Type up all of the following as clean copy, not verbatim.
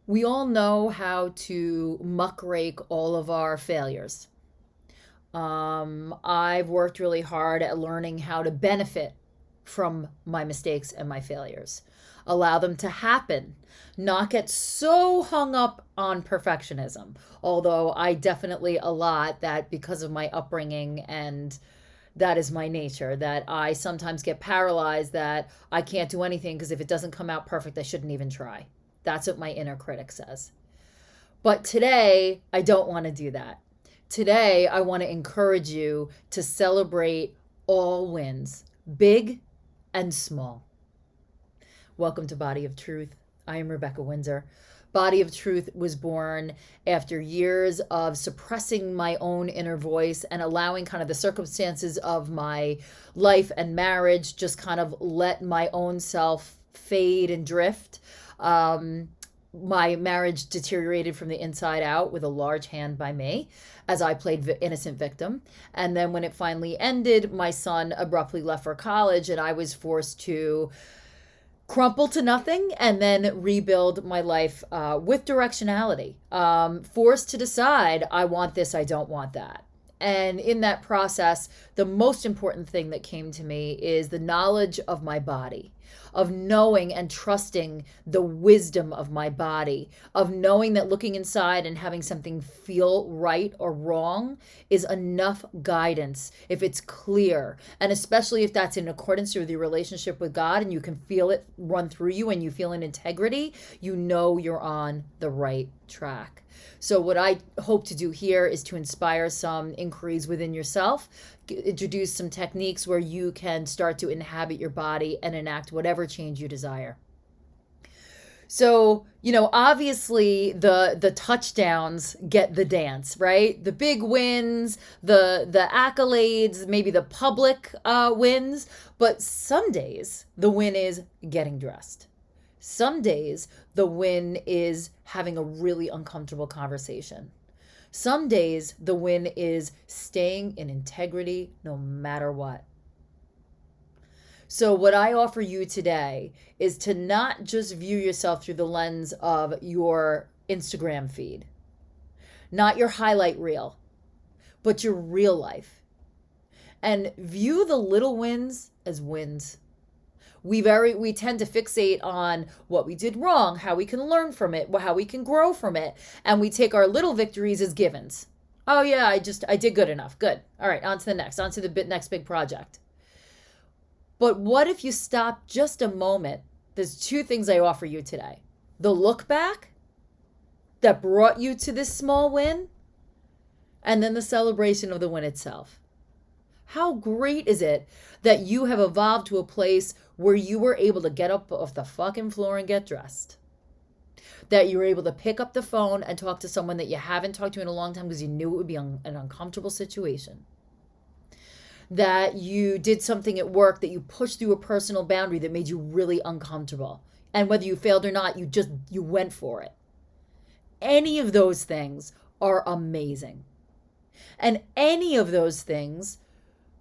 We all know how to muckrake all of our failures. I've worked really hard at learning how to benefit from my mistakes and my failures, allow them to happen, not get so hung up on perfectionism. Although I definitely a lot that because of my upbringing and that is my nature, that I sometimes get paralyzed that I can't do anything because if it doesn't come out perfect, I shouldn't even try. That's what my inner critic says. But today, I don't want to do that. Today, I want to encourage you to celebrate all wins, big and small. Welcome to Body of Truth. I am Rebecca Windsor. Body of Truth was born after years of suppressing my own inner voice and allowing kind of the circumstances of my life and marriage just kind of let my own self fade and drift. My marriage deteriorated from the inside out with a large hand by me as I played innocent victim. And then when it finally ended, my son abruptly left for college and I was forced to crumple to nothing and then rebuild my life with directionality. Forced to decide, I want this, I don't want that. And in that process, the most important thing that came to me is the knowledge of my body, of knowing and trusting the wisdom of my body, of knowing that looking inside and having something feel right or wrong is enough guidance if it's clear. And especially if that's in accordance with your relationship with God and you can feel it run through you and you feel an integrity, you know you're on the right track. So, what I hope to do here is to inspire some inquiries within yourself, introduce some techniques where you can start to inhabit your body and enact whatever change you desire. So, obviously the touchdowns get the dance, right? The big wins, the accolades, maybe the public wins, but some days the win is getting dressed. Some days the win is having a really uncomfortable conversation. Some days the win is staying in integrity no matter what. So, what I offer you today is to not just view yourself through the lens of your Instagram feed, not your highlight reel, but your real life. And view the little wins as wins. We tend to fixate on what we did wrong, how we can learn from it, how we can grow from it, and we take our little victories as givens. Oh yeah, I did good enough. Good. All right, on to the next, on to the next big project. But what if you stop just a moment? There's two things I offer you today. The look back that brought you to this small win, and then the celebration of the win itself. How great is it that you have evolved to a place where you were able to get up off the fucking floor and get dressed? That you were able to pick up the phone and talk to someone that you haven't talked to in a long time because you knew it would be an uncomfortable situation. That you did something at work, that you pushed through a personal boundary that made you really uncomfortable. And whether you failed or not, you went for it. Any of those things are amazing. And any of those things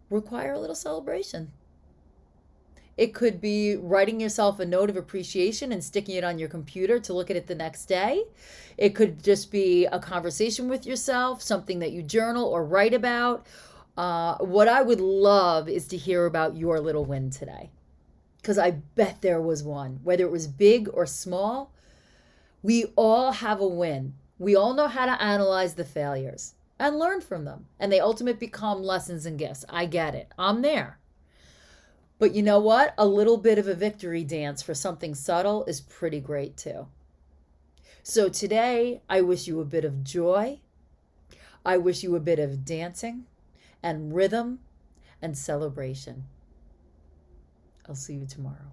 require a little celebration. It could be writing yourself a note of appreciation and sticking it on your computer to look at it the next day. It could just be a conversation with yourself, something that you journal or write about. What I would love is to hear about your little win today, because I bet there was one. Whether it was big or small, we all have a win. We all know how to analyze the failures and learn from them. And they ultimately become lessons and gifts. I get it. I'm there. But you know what? A little bit of a victory dance for something subtle is pretty great too. So today, I wish you a bit of joy. I wish you a bit of dancing and rhythm and celebration. I'll see you tomorrow.